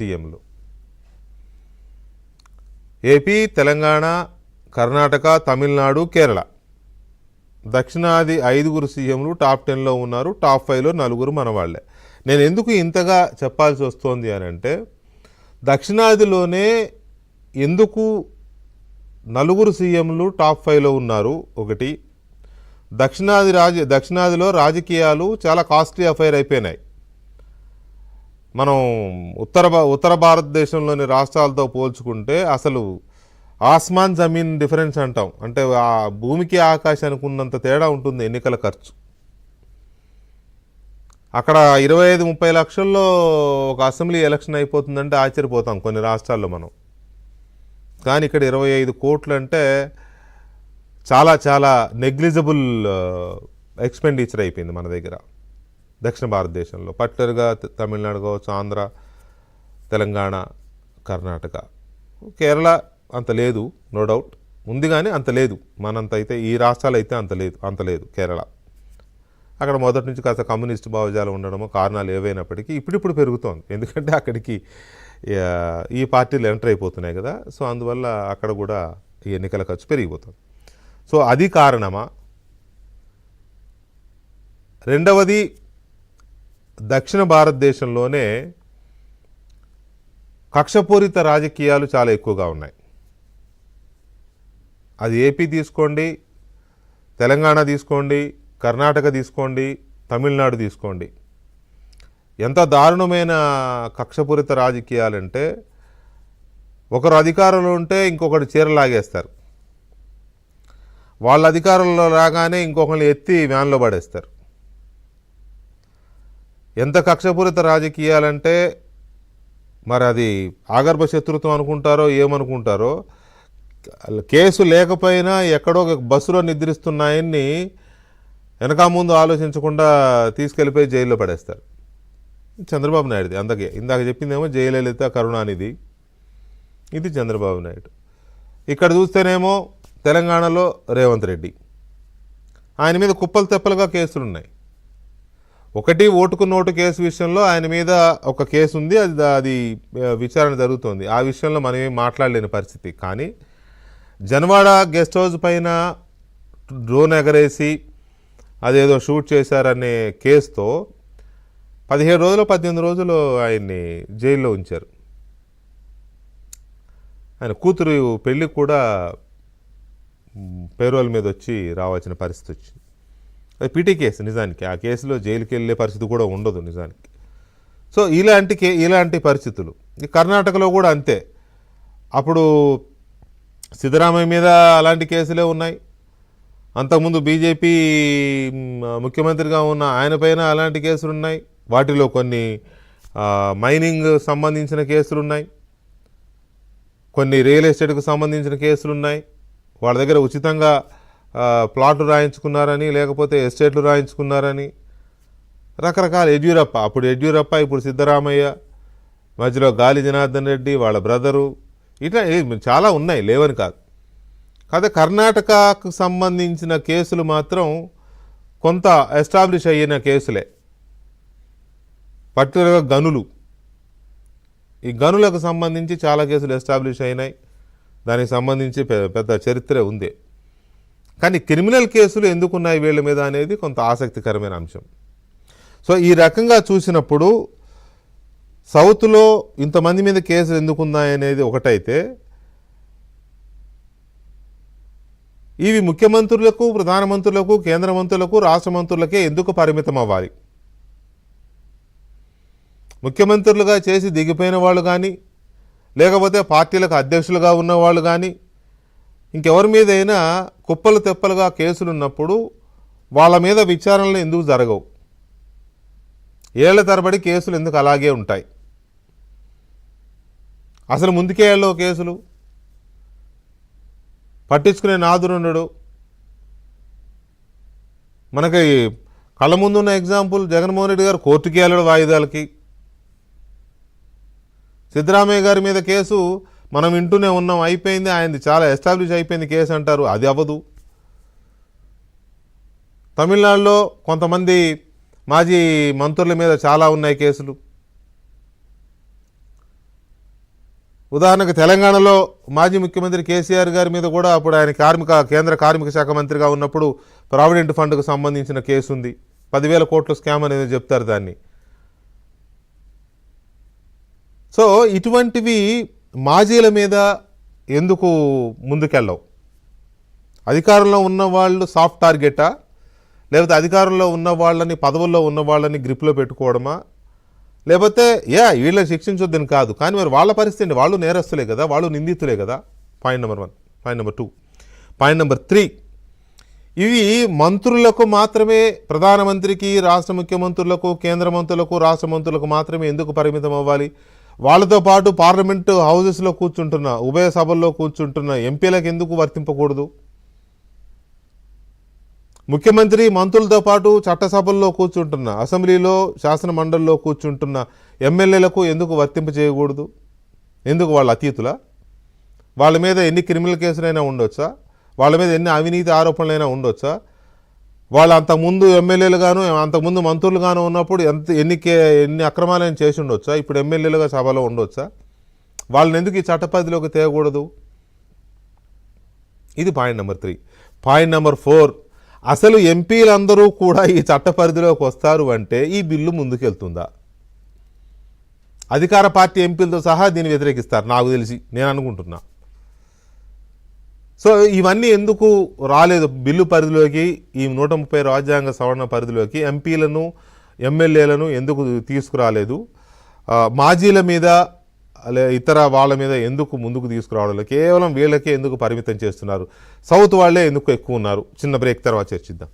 సీఎంలు ఏపీ, తెలంగాణ, కర్ణాటక, తమిళనాడు, కేరళ. దక్షిణాది 5 సీఎంలు టాప్ 10లో ఉన్నారు. టాప్ 5లో 4 మన వాళ్ళే. నేను ఎందుకు ఇంతగా చెప్పాల్సి వస్తోంది అని అంటే, దక్షిణాదిలోనే ఎందుకు 4 సీఎంలు టాప్ 5లో ఉన్నారు. ఒకటి, దక్షిణాదిలో రాజకీయాలు చాలా కాస్ట్లీ అఫైర్ అయిపోయినాయి. మనం ఉత్తర భారతదేశంలోని రాష్ట్రాలతో పోల్చుకుంటే అసలు ఆస్మాన్ జమీన్ డిఫరెన్స్ అంటాం. అంటే ఆ భూమికి ఆకాశానికి ఉన్నంత తేడా ఉంటుంది ఎన్నికల ఖర్చు. అక్కడ 25-30 లక్షల్లో ఒక అసెంబ్లీ ఎలక్షన్ అయిపోతుందంటే ఆశ్చర్యపోతాం కొన్ని రాష్ట్రాల్లో మనం. కానీ ఇక్కడ 25 కోట్లు అంటే చాలా చాలా నెగ్లిజిబుల్ ఎక్స్పెండిచర్ అయిపోయింది మన దగ్గర దక్షిణ భారతదేశంలో. పర్టికులర్గా తమిళనాడు కావచ్చు, ఆంధ్ర, తెలంగాణ, కర్ణాటక, కేరళ అంత లేదు, నో డౌట్ ఉంది, కానీ అంత లేదు మనంత అయితే. ఈ రాష్ట్రాలు అయితే అంత లేదు కేరళ. అక్కడ మొదటి నుంచి కాస్త కమ్యూనిస్ట్ భావజాలం ఉండడమో కారణాలు ఏవైనప్పటికీ ఇప్పుడు పెరుగుతోంది. ఎందుకంటే అక్కడికి ఈ పార్టీలు ఎంటర్ అయిపోతున్నాయి కదా. సో అందువల్ల అక్కడ కూడా ఈ ఎన్నికల ఖర్చు పెరిగిపోతుంది. సో అది కారణమా? రెండవది, దక్షిణ భారతదేశంలోనే కక్షపూరిత రాజకీయాలు చాలా ఎక్కువగా ఉన్నాయి. అది ఏపీ తీసుకోండి, తెలంగాణ తీసుకోండి, కర్ణాటక తీసుకోండి, తమిళనాడు తీసుకోండి. ఎంత దారుణమైన కక్షపూరిత రాజకీయాలంటే, ఒకరు అధికారంలో ఉంటే ఇంకొకటి చీరలాగేస్తారు, వాళ్ళ అధికారంలో రాగానే ఇంకొకరిని ఎత్తి వ్యాన్లో పడేస్తారు. ఎంత కక్షపూరిత రాజకీయాలంటే మరి అది ఆగర్భ శత్రుత్వం అనుకుంటారో ఏమనుకుంటారో, కేసు లేకపోయినా ఎక్కడో బస్సులో నిద్రిస్తున్నాయని వెనక ముందు ఆలోచించకుండా తీసుకెళ్ళిపోయి జైల్లో పడేస్తారు. చంద్రబాబు నాయుడుది. అందుకే ఇందాక చెప్పిందేమో జయలలిత, కరుణానిధి, ఇది చంద్రబాబు నాయుడు. ఇక్కడ చూస్తేనేమో తెలంగాణలో రేవంత్ రెడ్డి, ఆయన మీద కుప్పలు తెప్పలుగా కేసులున్నాయి. ఒకటి ఓటుకు నోటు కేసు విషయంలో ఆయన మీద ఒక కేసు ఉంది, అది విచారణ జరుగుతోంది. ఆ విషయంలో మనం ఏం మాట్లాడలేని పరిస్థితి. కానీ జన్వాడ గెస్ట్ హౌస్ పైన డ్రోన్ ఎగరేసి అదేదో షూట్ చేశారనే కేసుతో 17 రోజులు 18 రోజులు ఆయన్ని జైల్లో ఉంచారు. ఆయన కూతురు పెళ్ళి కూడా పేరోల్ మీద వచ్చి రావాల్సిన పరిస్థితి వచ్చింది. అది పీటీ కేసు నిజానికి. ఆ కేసులో జైలుకి వెళ్ళే పరిస్థితి కూడా ఉండదు నిజానికి. సో ఇలాంటి పరిస్థితులు కర్ణాటకలో కూడా అంతే. అప్పుడు సిద్ధరామయ్య మీద అలాంటి కేసులే ఉన్నాయి. అంతకుముందు బీజేపీ ముఖ్యమంత్రిగా ఉన్న ఆయన పైన అలాంటి కేసులు ఉన్నాయి. వాటిలో కొన్ని మైనింగ్ సంబంధించిన కేసులు ఉన్నాయి, కొన్ని రియల్ ఎస్టేట్కు సంబంధించిన కేసులు ఉన్నాయి. వాళ్ళ దగ్గర ఉచితంగా ప్లాట్లు రాయించుకున్నారని, లేకపోతే ఎస్టేట్లు రాయించుకున్నారని రకరకాల. అప్పుడు యడ్యూరప్ప, ఇప్పుడు సిద్ధరామయ్య, మధ్యలో గాలి జనార్దన్ రెడ్డి వాళ్ళ బ్రదరు, ఇట్లా చాలా ఉన్నాయి, లేవని కాదు. కాకపోతే కర్ణాటకకు సంబంధించిన కేసులు మాత్రం కొంత ఎస్టాబ్లిష్ అయిన కేసులే. పర్టికులర్గా గనులు, ఈ గనులకు సంబంధించి చాలా కేసులు ఎస్టాబ్లిష్ అయినాయి. దానికి సంబంధించి పెద్ద చరిత్ర ఉంది. కానీ క్రిమినల్ కేసులు ఎందుకున్నాయి వీళ్ళ మీద అనేది కొంత ఆసక్తికరమైన అంశం. సో ఈ రకంగా చూసినప్పుడు సౌత్లో ఇంతమంది మీద కేసులు ఎందుకున్నాయనేది ఒకటైతే, ఇవి ముఖ్యమంత్రులకు, ప్రధానమంత్రులకు, కేంద్ర మంత్రులకు, రాష్ట్ర మంత్రులకే ఎందుకు పరిమితం అవ్వాలి? ముఖ్యమంత్రులుగా చేసి దిగిపోయిన వాళ్ళు కానీ, లేకపోతే పార్టీలకు అధ్యక్షులుగా ఉన్నవాళ్ళు కానీ, ఇంకెవరి మీదైనా కుప్పలు తెప్పలుగా కేసులు ఉన్నప్పుడు వాళ్ళ మీద విచారణలు ఎందుకు జరగవు? ఏళ్ల తరబడి కేసులు ఎందుకు అలాగే ఉంటాయి? అసలు ముందుకేళ్ళలో కేసులు పట్టించుకునే నాదురుండడు. మనకి కళ్ళ ముందున్న ఎగ్జాంపుల్ జగన్మోహన్ రెడ్డి గారు కోర్టుకి వెళ్ళడు వాయిదాలకి. సిద్ధరామయ్య గారి మీద కేసు మనం వింటూనే ఉన్నాం, అయిపోయింది, ఆయనది చాలా ఎస్టాబ్లిష్ అయిపోయింది కేసు అంటారు, అది అవ్వదు. తమిళనాడులో కొంతమంది మాజీ మంత్రుల మీద చాలా ఉన్నాయి కేసులు. ఉదాహరణకు తెలంగాణలో మాజీ ముఖ్యమంత్రి కేసీఆర్ గారి మీద కూడా అప్పుడు ఆయన కేంద్ర కార్మిక శాఖ మంత్రిగా ఉన్నప్పుడు ప్రావిడెంట్ ఫండ్కు సంబంధించిన కేసు ఉంది. 10,000 కోట్ల స్కామ్ అనేది చెప్తారు దాన్ని. సో ఇటువంటివి మాజీల మీద ఎందుకు ముందుకెళ్ళవు? అధికారంలో ఉన్న వాళ్ళు సాఫ్ట్ టార్గెటా, లేకపోతే అధికారంలో ఉన్న వాళ్ళని, పదవుల్లో ఉన్న వాళ్ళని గ్రిప్లో పెట్టుకోవడమా, లేకపోతే వీళ్ళని శిక్షించొద్దని కాదు, కానీ మరి వాళ్ళ పరిస్థితి వాళ్ళు నేరస్తులే కదా, వాళ్ళు నిందితులే కదా. Point number 1. Point number 2. Point number 3, ఇవి మంత్రులకు మాత్రమే, ప్రధానమంత్రికి, రాష్ట్ర ముఖ్యమంత్రులకు, కేంద్ర మంత్రులకు, రాష్ట్ర మంత్రులకు మాత్రమే ఎందుకు పరిమితం అవ్వాలి? వాళ్ళతో పాటు పార్లమెంటు హౌజెస్లో కూర్చుంటున్న, ఉభయ సభల్లో కూర్చుంటున్న ఎంపీలకు ఎందుకు వర్తింపకూడదు? ముఖ్యమంత్రి మంత్రులతో పాటు చట్టసభల్లో కూర్చుంటున్న, అసెంబ్లీలో, శాసన మండలిలో కూర్చుంటున్న ఎమ్మెల్యేలకు ఎందుకు వర్తింప చేయకూడదు? ఎందుకు వాళ్ళ అతీతులా? వాళ్ళ మీద ఎన్ని క్రిమినల్ కేసులైనా ఉండొచ్చా? వాళ్ళ మీద ఎన్ని అవినీతి ఆరోపణలైనా ఉండొచ్చా? వాళ్ళు అంతకుముందు ఎమ్మెల్యేలుగాను, అంతకుముందు మంత్రులుగాను ఉన్నప్పుడు ఎన్ని అక్రమాలను చేసి ఉండొచ్చా? ఇప్పుడు ఎమ్మెల్యేలుగా సభలో ఉండొచ్చా? వాళ్ళని ఎందుకు ఈ చట్టపరిధిలోకి తేయకూడదు? ఇది పాయింట్ నెంబర్ 3. పాయింట్ నెంబర్ 4, అసలు ఎంపీలందరూ కూడా ఈ చట్టపరిధిలోకి వస్తారు అంటే ఈ బిల్లు ముందుకెళ్తుందా? అధికార పార్టీ ఎంపీలతో సహా దీన్ని వ్యతిరేకిస్తారు నాకు తెలిసి, నేను అనుకుంటున్నా. సో ఇవన్నీ ఎందుకు రాలేదు బిల్లు పరిధిలోకి, ఈ 130 రాజ్యాంగ సవరణ పరిధిలోకి ఎంపీలను, ఎమ్మెల్యేలను ఎందుకు తీసుకురాలేదు? మాజీల మీద, ఇతర వాళ్ళ మీద ఎందుకు ముందుకు తీసుకురావడం? కేవలం వీళ్ళకే ఎందుకు పరిమితం చేస్తున్నారు? సౌత్ వాళ్ళే ఎందుకు ఎక్కువ ఉన్నారు? చిన్న బ్రేక్ తర్వాత చర్చిద్దాం.